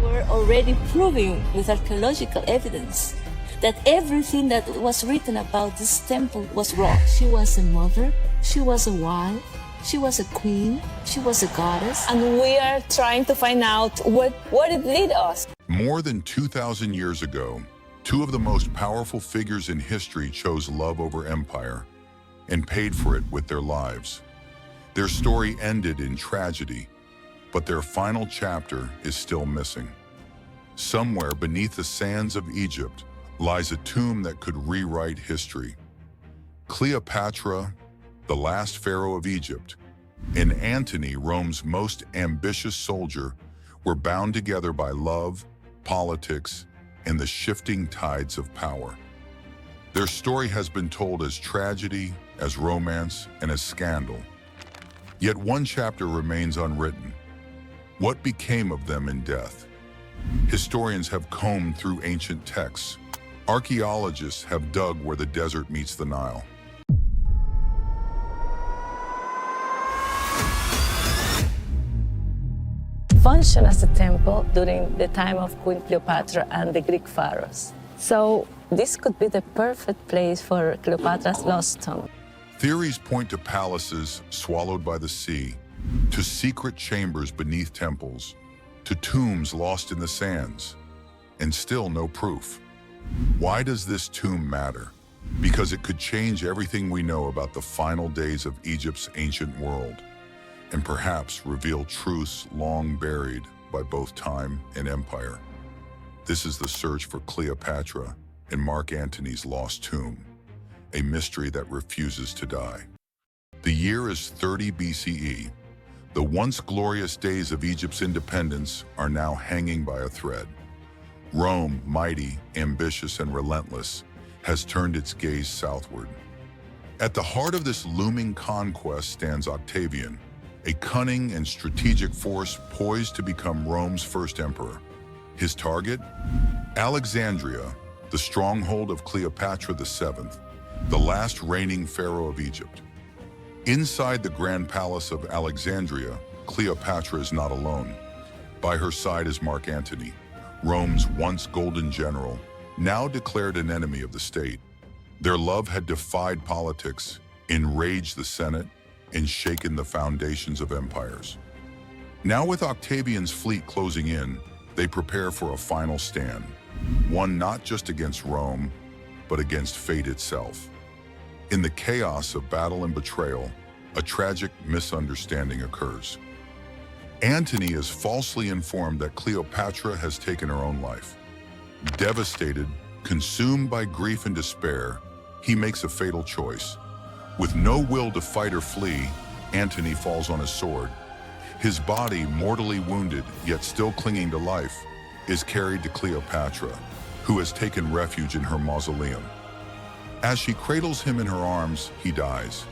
were already proving with archaeological evidence that everything that was written about this temple was wrong. She was a mother, she was a wife, she was a queen, she was a goddess. And we are trying to find out what it led us. More than 2,000 years ago, two of the most powerful figures in history chose love over empire and paid for it with their lives. Their story ended in tragedy, but their final chapter is still missing. Somewhere beneath the sands of Egypt lies a tomb that could rewrite history. Cleopatra, the last pharaoh of Egypt, and Antony, Rome's most ambitious soldier, were bound together by love, politics, and the shifting tides of power. Their story has been told as tragedy, as romance, and as scandal. Yet one chapter remains unwritten. What became of them in death? Historians have combed through ancient texts. Archaeologists have dug where the desert meets the Nile. Functioned as a temple during the time of Queen Cleopatra and the Greek pharaohs. So this could be the perfect place for Cleopatra's lost tomb. Theories point to palaces swallowed by the sea, to secret chambers beneath temples, to tombs lost in the sands, and still no proof. Why does this tomb matter? Because it could change everything we know about the final days of Egypt's ancient world, and perhaps reveal truths long buried by both time and empire. This is the search for Cleopatra and Mark Antony's lost tomb, a mystery that refuses to die. The year is 30 BCE. The once glorious days of Egypt's independence are now hanging by a thread. Rome, mighty, ambitious, and relentless, has turned its gaze southward. At the heart of this looming conquest stands Octavian, a cunning and strategic force poised to become Rome's first emperor. His target? Alexandria, the stronghold of Cleopatra VII, the last reigning pharaoh of Egypt. Inside the grand palace of Alexandria, Cleopatra is not alone. By her side is Mark Antony, Rome's once golden general, now declared an enemy of the state. Their love had defied politics, enraged the Senate, and shaken the foundations of empires. Now with Octavian's fleet closing in, they prepare for a final stand, one not just against Rome, but against fate itself. In the chaos of battle and betrayal, a tragic misunderstanding occurs. Antony is falsely informed that Cleopatra has taken her own life. Devastated, consumed by grief and despair, he makes a fatal choice. With no will to fight or flee, Antony falls on his sword. His body, mortally wounded, yet still clinging to life, is carried to Cleopatra, who has taken refuge in her mausoleum. As she cradles him in her arms, he dies.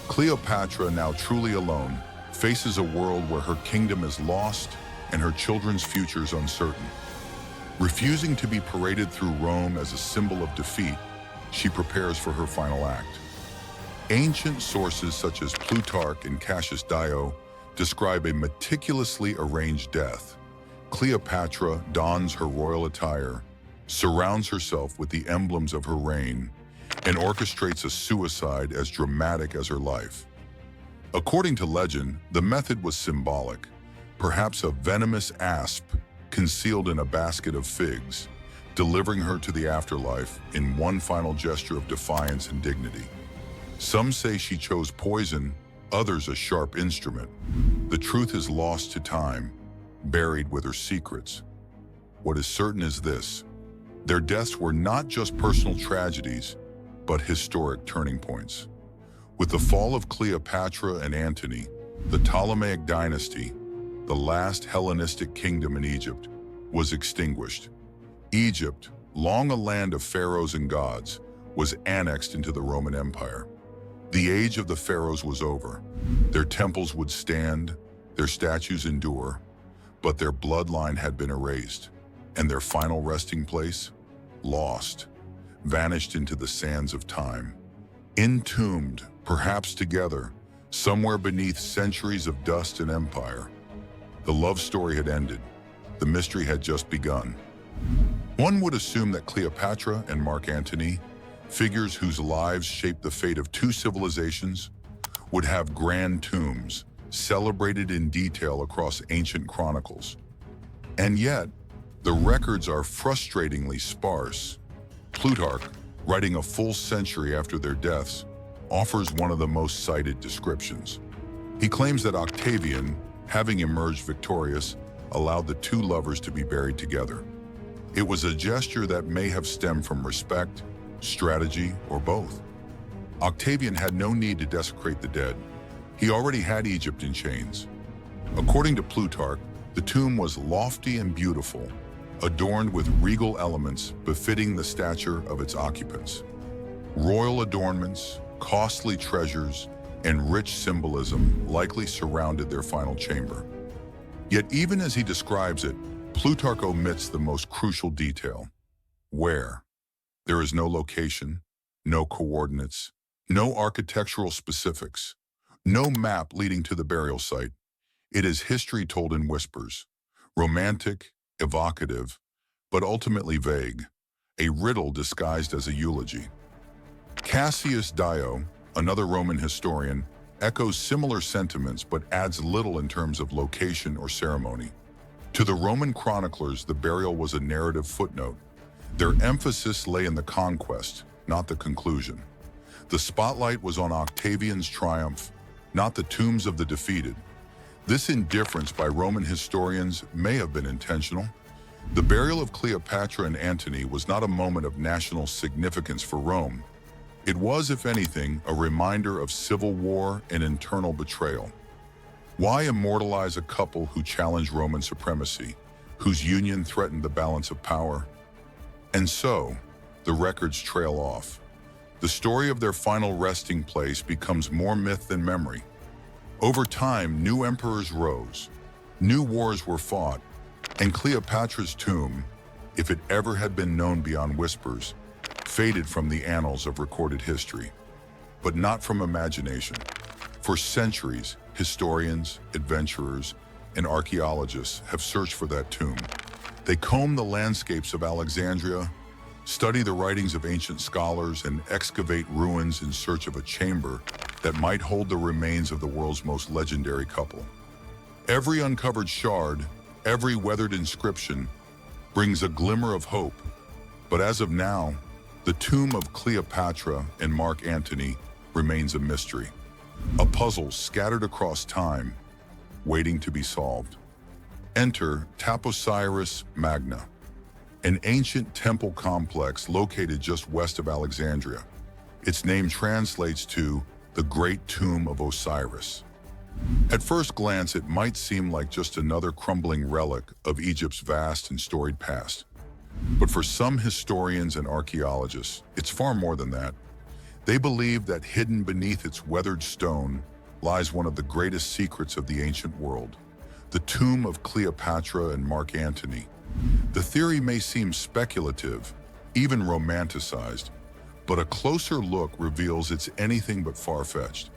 Cleopatra, now truly alone, faces a world where her kingdom is lost and her children's futures uncertain. Refusing to be paraded through Rome as a symbol of defeat, she prepares for her final act. Ancient sources such as Plutarch and Cassius Dio describe a meticulously arranged death. Cleopatra dons her royal attire, surrounds herself with the emblems of her reign, and orchestrates a suicide as dramatic as her life. According to legend, the method was symbolic, perhaps a venomous asp concealed in a basket of figs, delivering her to the afterlife in one final gesture of defiance and dignity. Some say she chose poison, others a sharp instrument. The truth is lost to time, buried with her secrets. What is certain is this: their deaths were not just personal tragedies, but historic turning points. With the fall of Cleopatra and Antony, the Ptolemaic dynasty, the last Hellenistic kingdom in Egypt, was extinguished. Egypt, long a land of pharaohs and gods, was annexed into the Roman Empire. The age of the pharaohs was over. Their temples would stand, their statues endure, but their bloodline had been erased, and their final resting place, lost, vanished into the sands of time. Entombed, perhaps together, somewhere beneath centuries of dust and empire. The love story had ended, the mystery had just begun. One would assume that Cleopatra and Mark Antony, figures whose lives shaped the fate of two civilizations, would have grand tombs celebrated in detail across ancient chronicles. And yet, the records are frustratingly sparse. Plutarch, writing a full century after their deaths, offers one of the most cited descriptions. He claims that Octavian, having emerged victorious, allowed the two lovers to be buried together. It was a gesture that may have stemmed from respect, strategy, or both. Octavian had no need to desecrate the dead. He already had Egypt in chains. According to Plutarch, the tomb was lofty and beautiful, adorned with regal elements befitting the stature of its occupants. Royal adornments, costly treasures, and rich symbolism likely surrounded their final chamber. Yet even as he describes it, Plutarch omits the most crucial detail: where. There is no location, no coordinates, no architectural specifics, no map leading to the burial site. It is history told in whispers, romantic, evocative, but ultimately vague, a riddle disguised as a eulogy. Cassius Dio, another Roman historian, echoes similar sentiments but adds little in terms of location or ceremony. To the Roman chroniclers, the burial was a narrative footnote. Their emphasis lay in the conquest, not the conclusion. The spotlight was on Octavian's triumph, not the tombs of the defeated. This indifference by Roman historians may have been intentional. The burial of Cleopatra and Antony was not a moment of national significance for Rome. It was, if anything, a reminder of civil war and internal betrayal. Why immortalize a couple who challenged Roman supremacy, whose union threatened the balance of power? And so, the records trail off. The story of their final resting place becomes more myth than memory. Over time, new emperors rose, new wars were fought, and Cleopatra's tomb, if it ever had been known beyond whispers, faded from the annals of recorded history. But not from imagination. For centuries, historians, adventurers, and archaeologists have searched for that tomb. They comb the landscapes of Alexandria, study the writings of ancient scholars, and excavate ruins in search of a chamber that might hold the remains of the world's most legendary couple. Every uncovered shard, every weathered inscription, brings a glimmer of hope. But as of now, the tomb of Cleopatra and Mark Antony remains a mystery, a puzzle scattered across time, waiting to be solved. Enter Taposiris Magna, an ancient temple complex located just west of Alexandria. Its name translates to the Great Tomb of Osiris. At first glance, it might seem like just another crumbling relic of Egypt's vast and storied past. But for some historians and archaeologists, it's far more than that. They believe that hidden beneath its weathered stone lies one of the greatest secrets of the ancient world, the tomb of Cleopatra and Mark Antony. The theory may seem speculative, even romanticized, but a closer look reveals it's anything but far-fetched.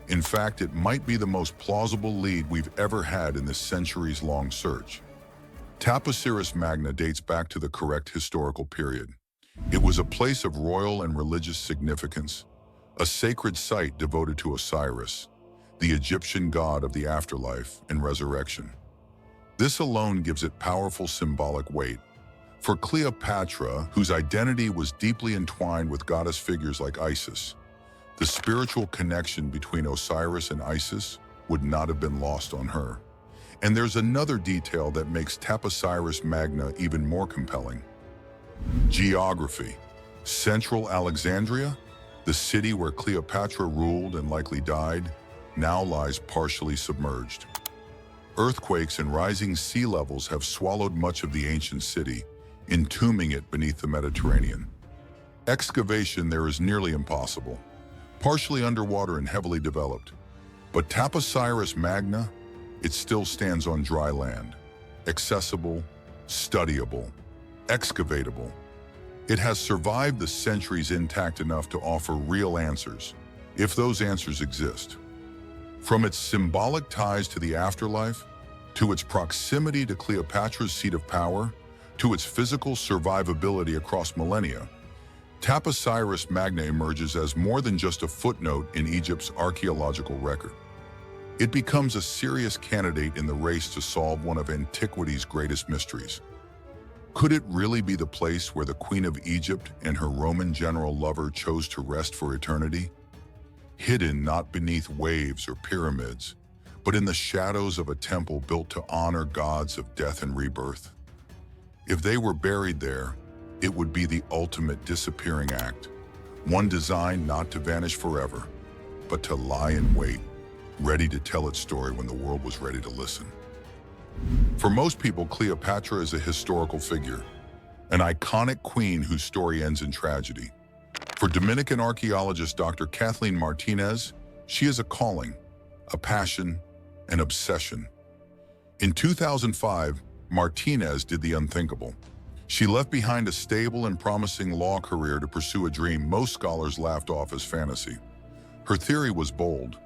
In fact, it might be the most plausible lead we've ever had in this centuries-long search. Taposiris Magna dates back to the correct historical period. It was a place of royal and religious significance, a sacred site devoted to Osiris, the Egyptian god of the afterlife and resurrection. This alone gives it powerful symbolic weight. For Cleopatra, whose identity was deeply entwined with goddess figures like Isis, the spiritual connection between Osiris and Isis would not have been lost on her. And there's another detail that makes Taposiris Magna even more compelling. Geography. Central Alexandria, the city where Cleopatra ruled and likely died, now lies partially submerged. Earthquakes and rising sea levels have swallowed much of the ancient city, entombing it beneath the Mediterranean. Excavation there is nearly impossible, partially underwater and heavily developed. But Taposiris Magna, it still stands on dry land, accessible, studyable, excavatable. It has survived the centuries intact enough to offer real answers, if those answers exist. From its symbolic ties to the afterlife, to its proximity to Cleopatra's seat of power, to its physical survivability across millennia, Taposiris Magna emerges as more than just a footnote in Egypt's archaeological record. It becomes a serious candidate in the race to solve one of antiquity's greatest mysteries. Could it really be the place where the Queen of Egypt and her Roman general lover chose to rest for eternity? Hidden not beneath waves or pyramids, but in the shadows of a temple built to honor gods of death and rebirth. If they were buried there, it would be the ultimate disappearing act, one designed not to vanish forever, but to lie in wait, ready to tell its story when the world was ready to listen. For most people, Cleopatra is a historical figure, an iconic queen whose story ends in tragedy. For Dominican archaeologist Dr. Kathleen Martinez, she is a calling, a passion, an obsession. In 2005, Martinez did the unthinkable. She left behind a stable and promising law career to pursue a dream most scholars laughed off as fantasy. Her theory was bold.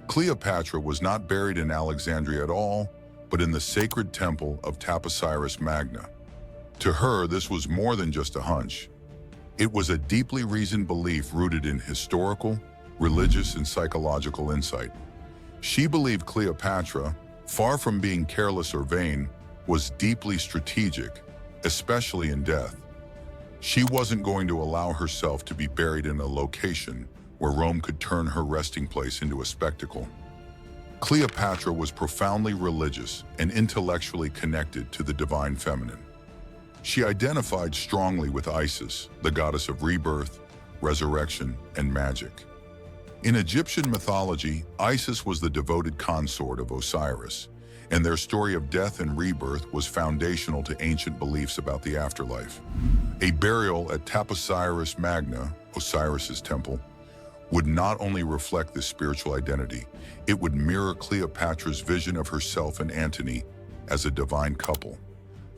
Cleopatra was not buried in Alexandria at all, but in the sacred temple of Taposiris Magna. To her, this was more than just a hunch. It was a deeply reasoned belief rooted in historical, religious, and psychological insight. She believed Cleopatra, far from being careless or vain, was deeply strategic, especially in death. She wasn't going to allow herself to be buried in a location where Rome could turn her resting place into a spectacle. Cleopatra was profoundly religious and intellectually connected to the divine feminine. She identified strongly with Isis, the goddess of rebirth, resurrection, and magic. In Egyptian mythology, Isis was the devoted consort of Osiris, and their story of death and rebirth was foundational to ancient beliefs about the afterlife. A burial at Taposiris Magna, Osiris's temple, would not only reflect this spiritual identity, it would mirror Cleopatra's vision of herself and Antony as a divine couple,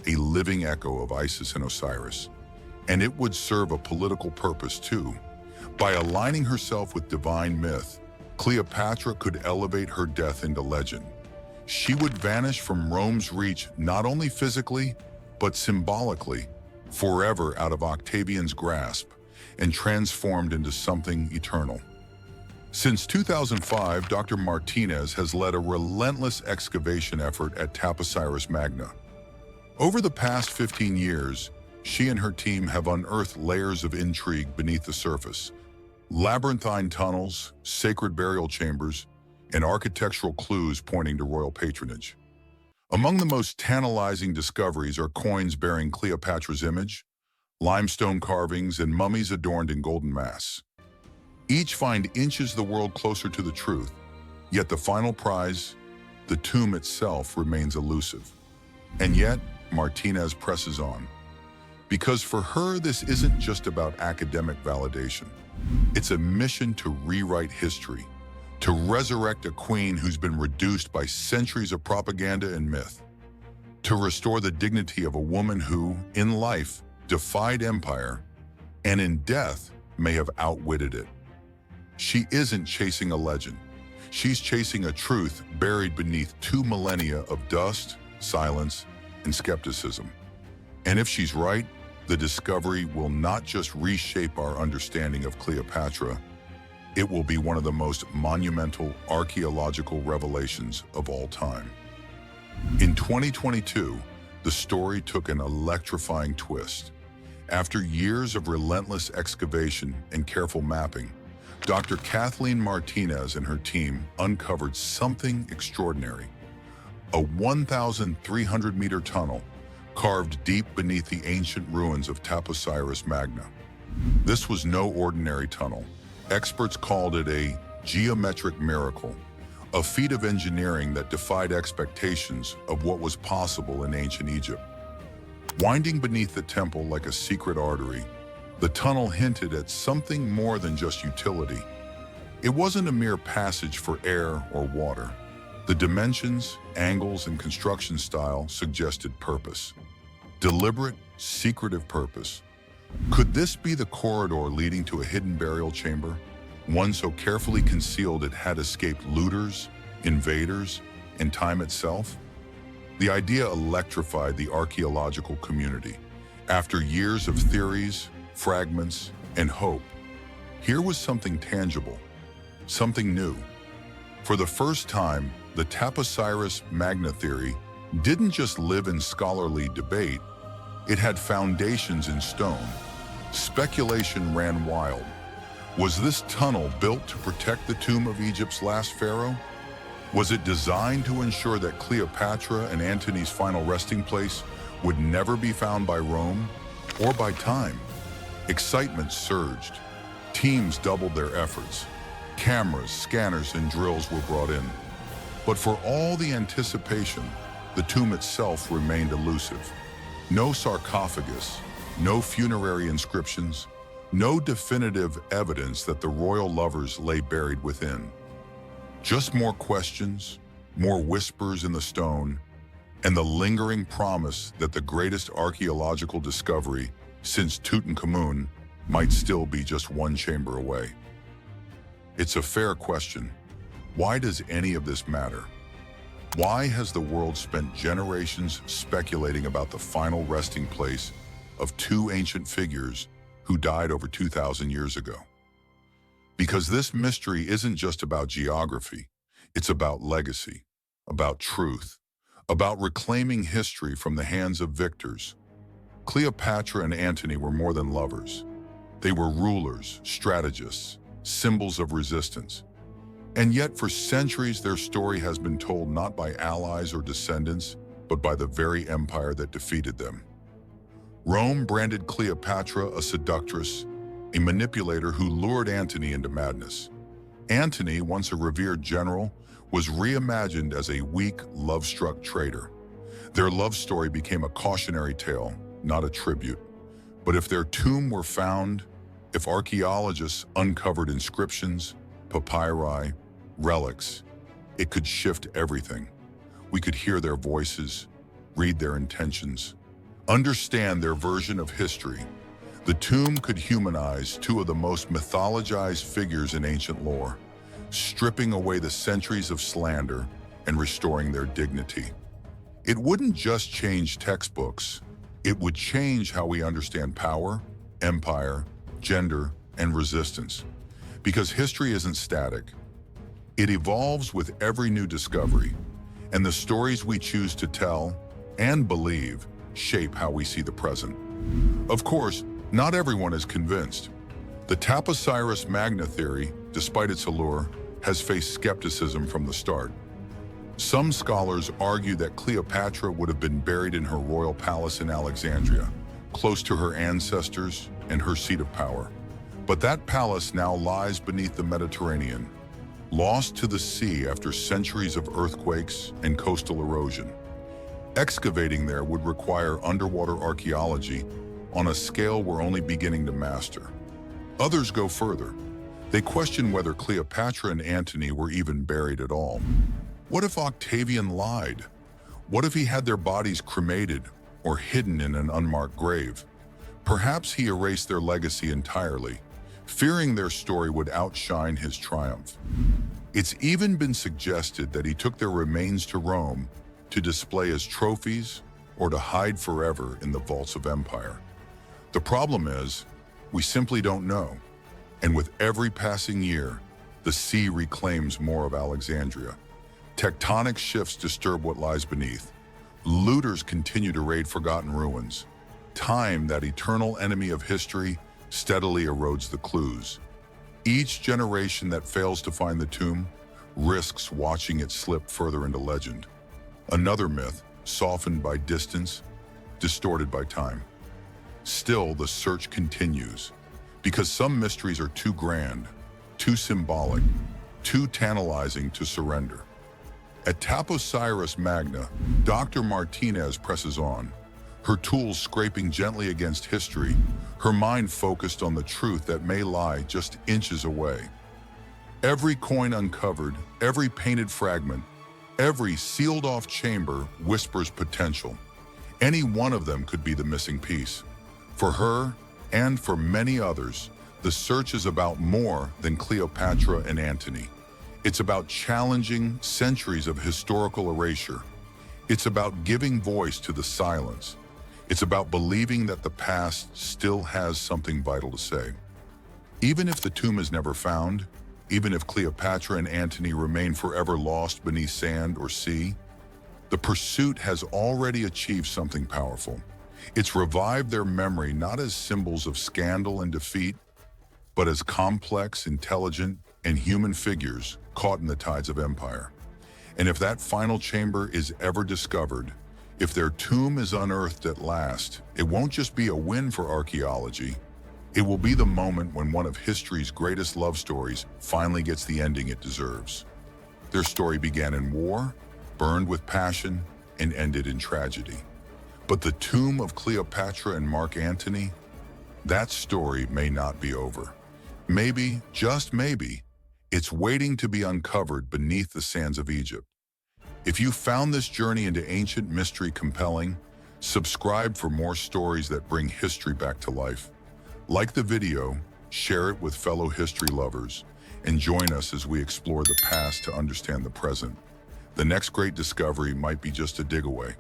a living echo of Isis and Osiris. And it would serve a political purpose too. By aligning herself with divine myth, Cleopatra could elevate her death into legend. She would vanish from Rome's reach not only physically, but symbolically, forever out of Octavian's grasp, and transformed into something eternal. Since 2005, Dr. Martinez has led a relentless excavation effort at Taposiris Magna. Over the past 15 years, she and her team have unearthed layers of intrigue beneath the surface, labyrinthine tunnels, sacred burial chambers, and architectural clues pointing to royal patronage. Among the most tantalizing discoveries are coins bearing Cleopatra's image, limestone carvings, and mummies adorned in golden masks. Each find inches the world closer to the truth, yet the final prize, the tomb itself, remains elusive. And yet, Martinez presses on. Because for her, this isn't just about academic validation. It's a mission to rewrite history, to resurrect a queen who's been reduced by centuries of propaganda and myth, to restore the dignity of a woman who, in life, defied empire, and in death may have outwitted it. She isn't chasing a legend. She's chasing a truth buried beneath 2 millennia of dust, silence, and skepticism. And if she's right, the discovery will not just reshape our understanding of Cleopatra, it will be one of the most monumental archaeological revelations of all time. In 2022, the story took an electrifying twist. After years of relentless excavation and careful mapping, Dr. Kathleen Martinez and her team uncovered something extraordinary. A 1,300-meter tunnel carved deep beneath the ancient ruins of Taposiris Magna. This was no ordinary tunnel. Experts called it a geometric miracle, a feat of engineering that defied expectations of what was possible in ancient Egypt. Winding beneath the temple like a secret artery, the tunnel hinted at something more than just utility. It wasn't a mere passage for air or water. The dimensions, angles, and construction style suggested purpose. Deliberate, secretive purpose. Could this be the corridor leading to a hidden burial chamber? One so carefully concealed it had escaped looters, invaders, and time itself? The idea electrified the archaeological community. After years of theories, fragments, and hope, here was something tangible, something new. For the first time, the Taposiris Magna theory didn't just live in scholarly debate, it had foundations in stone. Speculation ran wild. Was this tunnel built to protect the tomb of Egypt's last pharaoh? Was it designed to ensure that Cleopatra and Antony's final resting place would never be found by Rome or by time? Excitement surged. Teams doubled their efforts. Cameras, scanners, and drills were brought in. But for all the anticipation, the tomb itself remained elusive. No sarcophagus, no funerary inscriptions, no definitive evidence that the royal lovers lay buried within. Just more questions, more whispers in the stone, and the lingering promise that the greatest archaeological discovery since Tutankhamun might still be just one chamber away. It's a fair question. Why does any of this matter? Why has the world spent generations speculating about the final resting place of two ancient figures who died over 2,000 years ago? Because this mystery isn't just about geography, it's about legacy, about truth, about reclaiming history from the hands of victors. Cleopatra and Antony were more than lovers. They were rulers, strategists, symbols of resistance. And yet for centuries their story has been told not by allies or descendants, but by the very empire that defeated them. Rome branded Cleopatra a seductress, a manipulator who lured Antony into madness. Antony, once a revered general, was reimagined as a weak, love-struck traitor. Their love story became a cautionary tale, not a tribute. But if their tomb were found, if archaeologists uncovered inscriptions, papyri, relics, it could shift everything. We could hear their voices, read their intentions, understand their version of history. The tomb could humanize two of the most mythologized figures in ancient lore, stripping away the centuries of slander and restoring their dignity. It wouldn't just change textbooks, it would change how we understand power, empire, gender, and resistance. Because history isn't static. It evolves with every new discovery, and the stories we choose to tell and believe shape how we see the present. Of course, not everyone is convinced. The Taposiris Magna theory, despite its allure, has faced skepticism from the start. Some scholars argue that Cleopatra would have been buried in her royal palace in Alexandria, close to her ancestors and her seat of power. But that palace now lies beneath the Mediterranean, lost to the sea after centuries of earthquakes and coastal erosion. Excavating there would require underwater archaeology on a scale we're only beginning to master. Others go further. They question whether Cleopatra and Antony were even buried at all. What if Octavian lied? What if he had their bodies cremated or hidden in an unmarked grave? Perhaps he erased their legacy entirely, fearing their story would outshine his triumph. It's even been suggested that he took their remains to Rome to display as trophies or to hide forever in the vaults of empire. The problem is, we simply don't know. And with every passing year, the sea reclaims more of Alexandria. Tectonic shifts disturb what lies beneath. Looters continue to raid forgotten ruins. Time, that eternal enemy of history, steadily erodes the clues. Each generation that fails to find the tomb risks watching it slip further into legend. Another myth, softened by distance, distorted by time. Still, the search continues, because some mysteries are too grand, too symbolic, too tantalizing to surrender. At Taposiris Magna, Dr. Martinez presses on, her tools scraping gently against history, her mind focused on the truth that may lie just inches away. Every coin uncovered, every painted fragment, every sealed-off chamber whispers potential. Any one of them could be the missing piece. For her, and for many others, the search is about more than Cleopatra and Antony. It's about challenging centuries of historical erasure. It's about giving voice to the silence. It's about believing that the past still has something vital to say. Even if the tomb is never found, even if Cleopatra and Antony remain forever lost beneath sand or sea, the pursuit has already achieved something powerful. It's revived their memory not as symbols of scandal and defeat, but as complex, intelligent, and human figures caught in the tides of empire. And if that final chamber is ever discovered, if their tomb is unearthed at last, it won't just be a win for archaeology. It will be the moment when one of history's greatest love stories finally gets the ending it deserves. Their story began in war, burned with passion, and ended in tragedy. But the tomb of Cleopatra and Mark Antony, that story may not be over. Maybe, just maybe, it's waiting to be uncovered beneath the sands of Egypt. If you found this journey into ancient mystery compelling, subscribe for more stories that bring history back to life. Like the video, share it with fellow history lovers, and join us as we explore the past to understand the present. The next great discovery might be just a dig away.